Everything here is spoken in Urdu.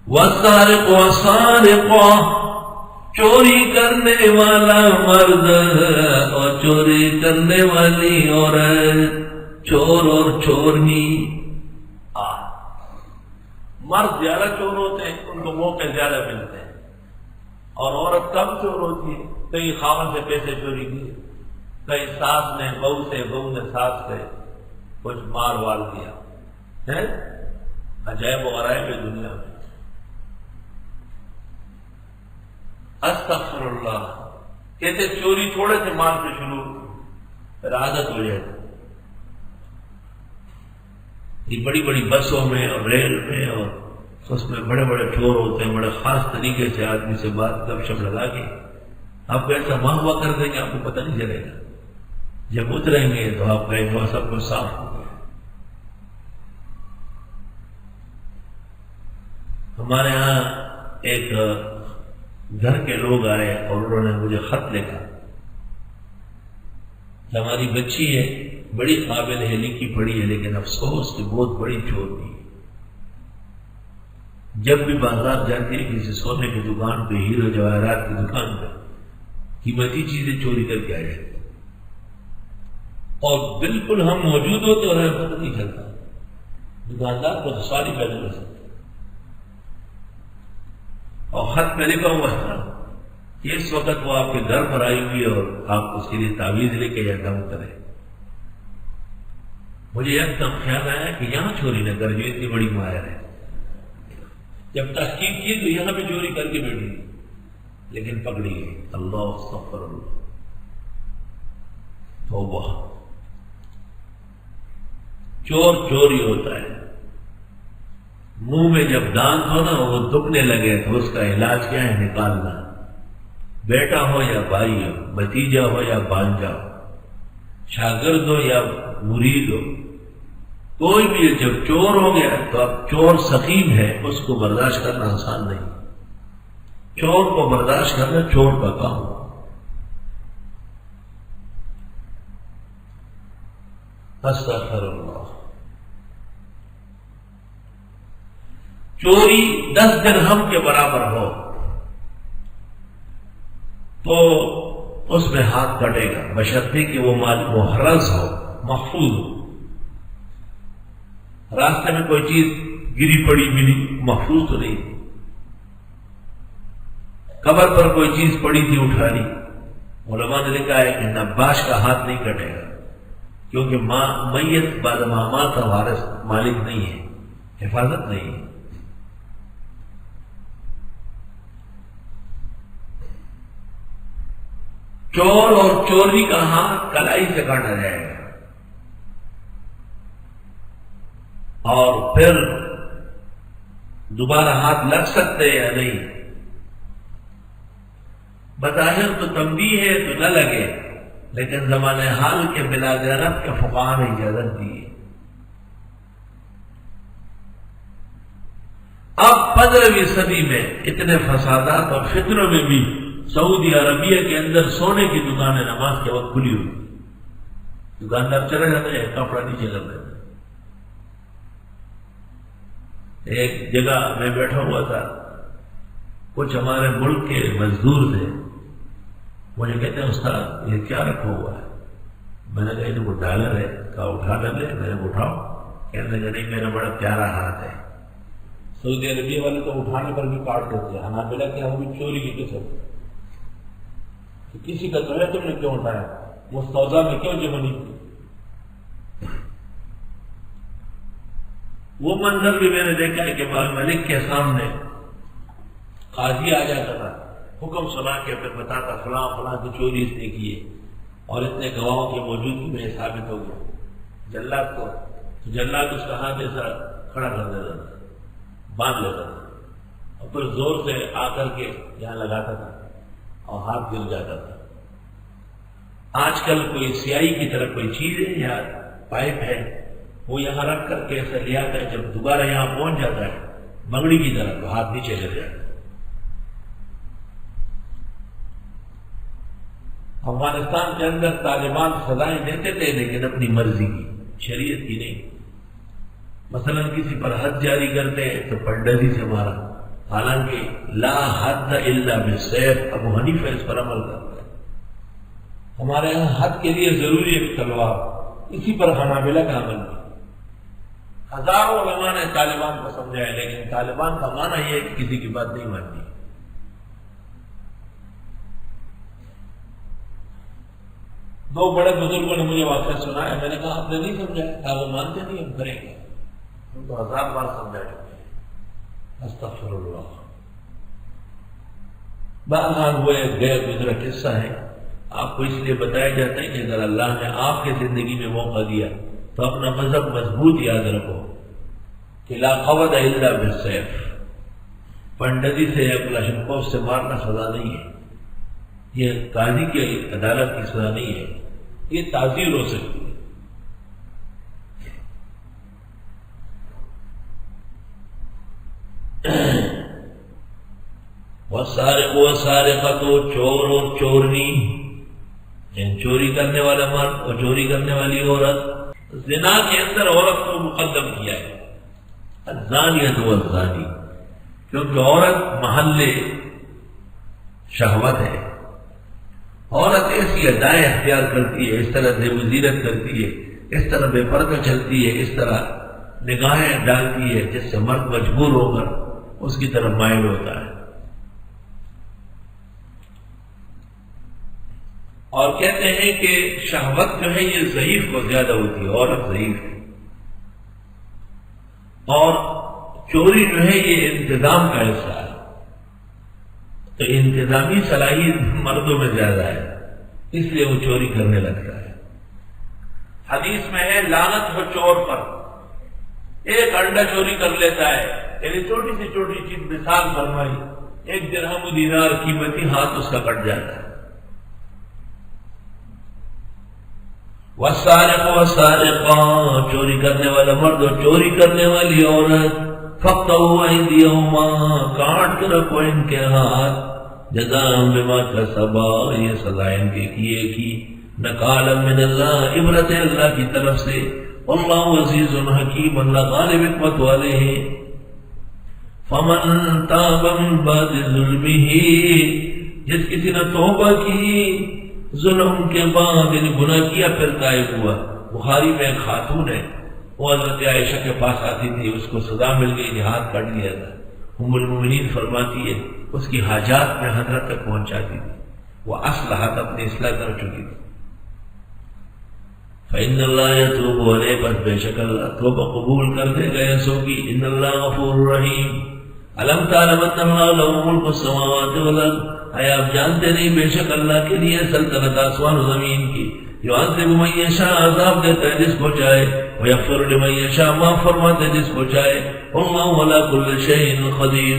والسارق والسارقہ، چوری کرنے والا مرد اور چوری کرنے والی عورت، چور اور چورنی۔ مرد زیادہ چور ہوتے ہیں، ان کو موقع زیادہ ملتے ہیں، اور عورت کم چور ہوتی ہے۔ کئی خاوند سے پیسے چوری کیے، کئی ساس نے بہو سے، بہو نے ساس سے کچھ مار وال دیا ہے۔ عجائب و غرائب ہے دنیا میں۔ استغفر اللہ، کہتے چوری تھوڑے سے مال سے شروع، پھر عادت ہو جائے۔ یہ بڑی بڑی بسوں میں اور ریل میں اور اس میں بڑے بڑے چور ہوتے ہیں، بڑے خاص طریقے سے آدمی سے بات گپ شپ لگا کے آپ کو ایسا ماہوا کر دیں گے، آپ کو پتہ نہیں چلے گا۔ جب اتریں گے تو آپ کہیں گے سب کچھ صاف ہو گیا۔ ہمارے ہاں ایک گھر کے لوگ آئے اور انہوں نے مجھے خط لکھا کہ ہماری بچی ہے، بڑی قابل ہے، لکھی پڑھی ہے، لیکن افسوس کہ بہت بڑی چور تھی۔ جب بھی بازار جاتی ہے کسی سونے کی دکان پہ، ہیرو جواہرات کی دکان پہ، قیمتی چیزیں چوری کر کے آ جاتی، اور بالکل ہم موجود ہوتے اور ہمیں پتہ نہیں چلتا۔ دکاندار کو تو ساری پیدا کر سکتے، اور خط میں لکھا ہوا تھا کہ اس وقت وہ آپ کے گھر پر آئی ہوئی اور آپ اس کے لیے تعویذ لے کے یا دم کرے۔ مجھے ایک دم خیال آیا کہ یہاں چوری نہ کر، جو اتنی بڑی ماہر ہے۔ جب تحقیق کی تو یہاں بھی چوری کر کے بیٹھی، لیکن پکڑی گئی۔ اللہ استغفر اللہ، توبہ۔ چور چوری ہوتا ہے، منہ میں جب دانت ہو نا وہ دکھنے لگے تو اس کا علاج کیا ہے؟ نکالنا۔ بیٹا ہو یا بھائی ہو، بھتیجا ہو یا بھانجا ہو، شاگرد ہو یا مرید ہو، کوئی بھی جب چور ہو گیا تو اب چور سقیم ہے، اس کو برداشت کرنا آسان نہیں۔ چور کو برداشت کرنا چور کا کام۔ استغفر اللہ۔ چوری 10 درہم کے برابر ہو تو اس میں ہاتھ کٹے گا، بشرطے کہ وہ مال محرز ہو، محفوظ ہو۔ راستے میں کوئی چیز گری پڑی ملی، محفوظ تو نہیں۔ قبر پر کوئی چیز پڑی تھی، اٹھا لی، علماء نے لکھا ہے کہ نباش کا ہاتھ نہیں کٹے گا، کیونکہ میت بعد مامات کا وارث مالک نہیں ہے، حفاظت نہیں ہے۔ چور اور چوری کا ہاتھ کلائی سے کاٹا جائے گا، اور پھر دوبارہ ہاتھ لگ سکتے یا نہیں؟ بظاہر تو تنبیہ ہے تو نہ لگے، لیکن زمانے حال کے بلاد عرب کے فقہاء نے اجازت دی ہے۔ اب 15ویں صدی میں اتنے فسادات اور فتنوں میں بھی سعودی عربیہ کے اندر سونے کی دکانیں نماز کے وقت کھلی ہوئی، دکاندار چلے جاتے ہیں، کپڑا نیچے کر دیتے۔ ایک جگہ میں بیٹھا ہوا تھا، کچھ ہمارے ملک کے مزدور تھے، مجھے کہتے ہیں استاد یہ کیا رکھا ہوا ہے؟ میں نے کہا وہ ڈالر ہے، کہا اٹھا کر لے۔ میں نے اٹھاؤ، کہنے لگا نہیں میرا بڑا پیارا ہاتھ ہے۔ سعودی عربیہ والے تو اٹھانے پر بھی کاٹ دیتے ہیں، ہمیں ملا کہ ہم بھی چوری کی قسم، کسی کا تو ہے تم نے کیوں اٹھایا، مستوزہ میں کیوں جمع نہیں کی؟ وہ منظر بھی میں نے دیکھا ہے کہ بال ملک کے سامنے قاضی آ جاتا تھا، حکم سنا کے پھر بتاتا فلاں فلاں کی چوری اس نے کی ہے، اور اتنے گواہوں کی موجودگی میں ثابت ہو گیا جلاد کو، تو جلاد اس کا ہاتھ ایسا کھڑا کر دیتا تھا، باندھ لیتا تھا، اور پھر زور سے آ کر کے یہاں لگاتا تھا اور ہاتھ گر جاتا تھا۔ آج کل کوئی سیاہی کی طرح کوئی چیز ہے یا پائپ ہے، وہ یہاں رکھ کر کے ایسا لیا ہے، جب دوبارہ یہاں پہنچ جاتا ہے بنگڑی کی طرح تو ہاتھ نیچے گر جاتا ہے۔ افغانستان کے اندر طالبان سزائیں دیتے تھے لیکن اپنی مرضی کی، شریعت کی نہیں۔ مثلا کسی پر حد جاری کرتے تو پنڈلی سے مارا، حالانکہ لا حد الا بالسیف، ابو حنیفہ اس پر عمل کرتا ہے۔ ہمارے یہاں حد کے لیے ضروری ہے تلوار، اسی پر حنابلہ کا عمل ہے۔ ہزاروں علماء نے طالبان کو سمجھایا، لیکن طالبان کا معنی یہ ہے کہ کسی کی بات نہیں ماننی۔ دو بڑے بزرگوں نے مجھے واقعہ سنایا، میں نے کہا آپ نے نہیں سمجھایا؟ وہ مانتے نہیں، ہم کریں گے، ہم تو 1000 بار سمجھا چکے ہیں۔ استغفر اللہ۔ بہرحال وہ ایک گیا گزرا قصہ ہے، آپ کو اس لیے بتایا جاتا ہے کہ اگر اللہ نے آپ کی زندگی میں موقع دیا تو اپنا مذہب مضبوط یاد رکھو کہ لا قوت الا بالسیف، پنڈتی سے یا کلاشنکوف سے مارنا سزا نہیں ہے، یہ قاضی کی عدالت کی سزا نہیں ہے، یہ تعزیر ہو سکتی ہے۔ والسارق والسارقۃ، چور اور چورنی، یعنی چوری کرنے والا مرد اور چوری کرنے والی عورت، زنا کے اندر عورت کو مقدم کیا ہے، الزانیۃ والزانی، کیونکہ عورت محل شہوت ہے۔ عورت ایسی ادائیں اختیار کرتی ہے، اس طرح بے وزیرت کرتی ہے، اس طرح بے پردہ چلتی ہے، اس طرح نگاہیں ڈالتی ہے جس سے مرد مجبور ہو کر اس کی طرف مائل ہوتا ہے۔ اور کہتے ہیں کہ شہوت جو ہے یہ ضعیف کو زیادہ ہوتی ہے، عورت ضعیف ہے، اور چوری جو ہے یہ انتظام کا حصہ ہے، تو انتظامی صلاحیت مردوں میں زیادہ ہے، اس لیے وہ چوری کرنے لگتا ہے۔ حدیث میں ہے لعنت ہو چور پر، ایک انڈا چوری کر لیتا ہے، یعنی چھوٹی سے چھوٹی چیز مثال فرمائی، 1 درہم و دینار قیمتی، ہاتھ اس کا کٹ جاتا ہے۔ والسارق والسارقہ، چوری کرنے والا مرد اور چوری کرنے والی عورت، فقطعوا ایدیہما، کاٹ کر رکھو ان کے ہاتھ، جزاء بما کسبا، یہ سزا ان کے کیے کی، نکالا من اللہ، عبرت اللہ کی طرف سے، واللہ عزیز حکیم، اللہ غالب حکمت والے ہیں۔ فمن تاب من بعد ظلمہ، جس کسی نے توبہ کی ظلم کے بعد، یعنی گناہ کیا پھر تائب ہوا۔ بخاری میں ایک خاتون ہے، وہ حضرت عائشہ کے پاس آتی تھی، اس کو سزا مل گئی کہ ہاتھ کٹ گیا تھا، ام المؤمنین فرماتی ہے اس کی حاجات میں حضرت تک پہنچاتی تھی، وہ اصلاحات اپنی اصلاح کر چکی تھی۔ فإن اللہ یتوب علیہ، بس بے شک اللہ توبہ قبول کر دے گا ایسوں کی، ان اللہ غفور رحیم۔ الم تعلم ان اللہ له ملک السماوات والارض، اے آپ جانتے نہیں بے شک اللہ کے لیے سلطنت آسمان و زمین کی، یعذب من یشاء، عذاب دیتا ہے جس کو چاہے، ویغفر لمن یشاء، معاف فرماتے جس کو چاہے، واللہ علی کل شیء قدیر۔